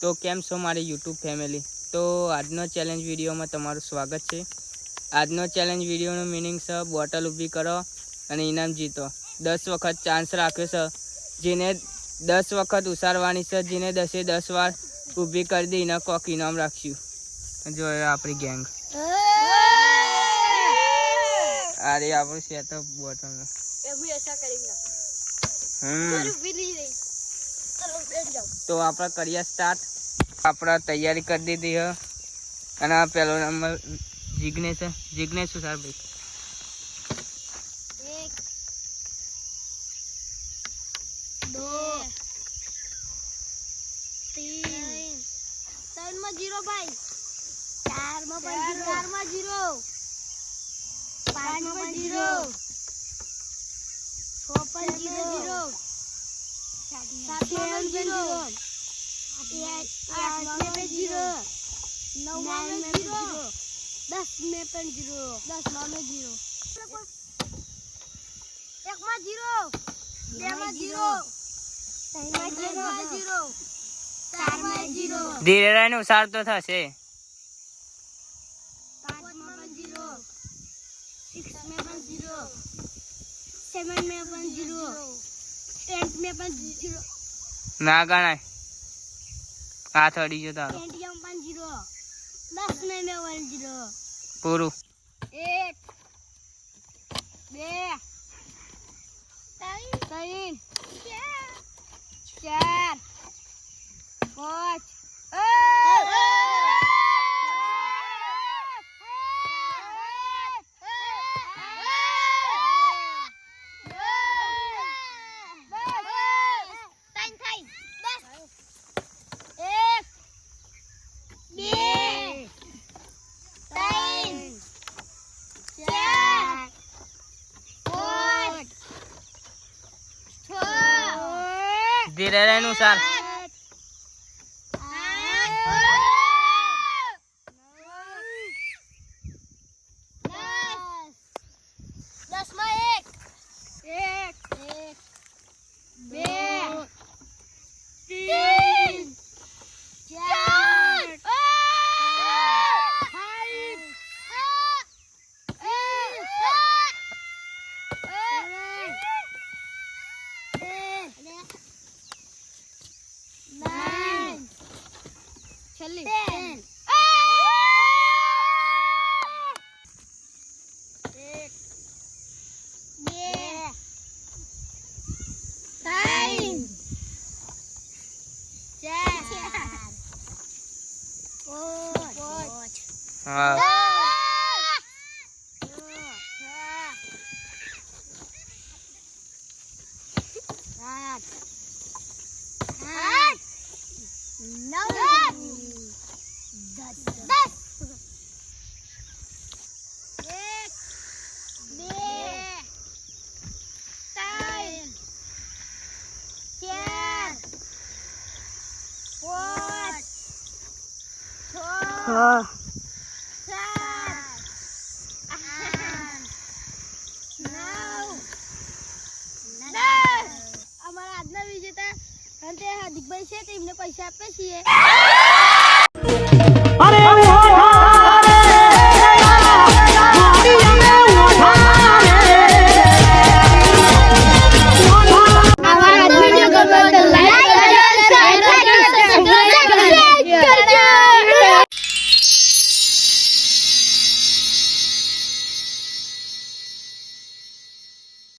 તો કેમ છો મારી યુટ્યુબ ફેમિલી? તો આજનો ચેલેન્જ વિડીયોમાં તમારું સ્વાગત છે. આજનો ચેલેન્જ વિડીયોનું મિનિંગ છે બોટલ ઊભી કરો અને ઇનામ જીતો. 10 વખત ચાન્સ રાખ્યો છે, જેને 10 વખત ઉસારવાની છે, જેને 10 વાર ઊભી કરી દે એને કોક ઇનામ રાખશું. જો આપણી ગેંગ અરે આપણું સેટઅપ બોટલમાં તો આપણે કરીએ સ્ટાર્ટ. આપણે તૈયારી કરી દીધી હ અને આ પહેલો નંબર જિગ્નેશ છે. જિગ્નેશ શું સાર ભાઈ? 1 2 3 માં 0 ભાઈ, 4 માં 0, 5 માં 0, 6 માં 0, 7 માં 0, 8 માં 0, 9 માં 0, 10 में 0, 10 માં 0, 1 માં 0, 2 માં 0, 3 માં 0, 4 માં 0, ધીરે રહીને ઉસાર તો થશે. 5 માં 0, 6 में 0, 7 में 0, 8 में 0, ના ગણાય, હાથ અડી ગયો તારો. 20 में 0, 10 में 0, પૂરું. 1 2 3 4 5 ધીરે રહીને ઉસાર. 10 માં 1 2 3 4 10 હા અમારા આજના વિજેતા હાર્દિકભાઈ છે, તેમને પૈસા આપે છીએ.